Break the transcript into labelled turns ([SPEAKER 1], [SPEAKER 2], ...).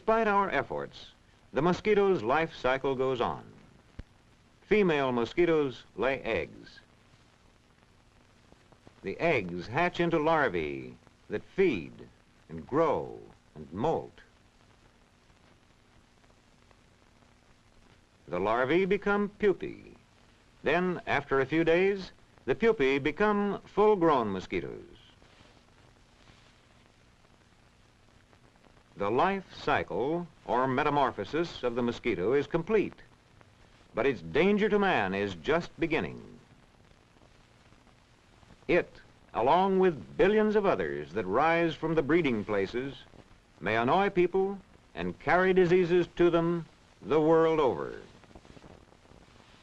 [SPEAKER 1] Despite our efforts, the mosquito's life cycle goes on. Female mosquitoes lay eggs. The eggs hatch into larvae that feed and grow and molt. The larvae become pupae. Then, after a few days, the pupae become full-grown mosquitoes. The life cycle, or metamorphosis, of the mosquito is complete, but its danger to man is just beginning. It, along with billions of others that rise from the breeding places, may annoy people and carry diseases to them the world over.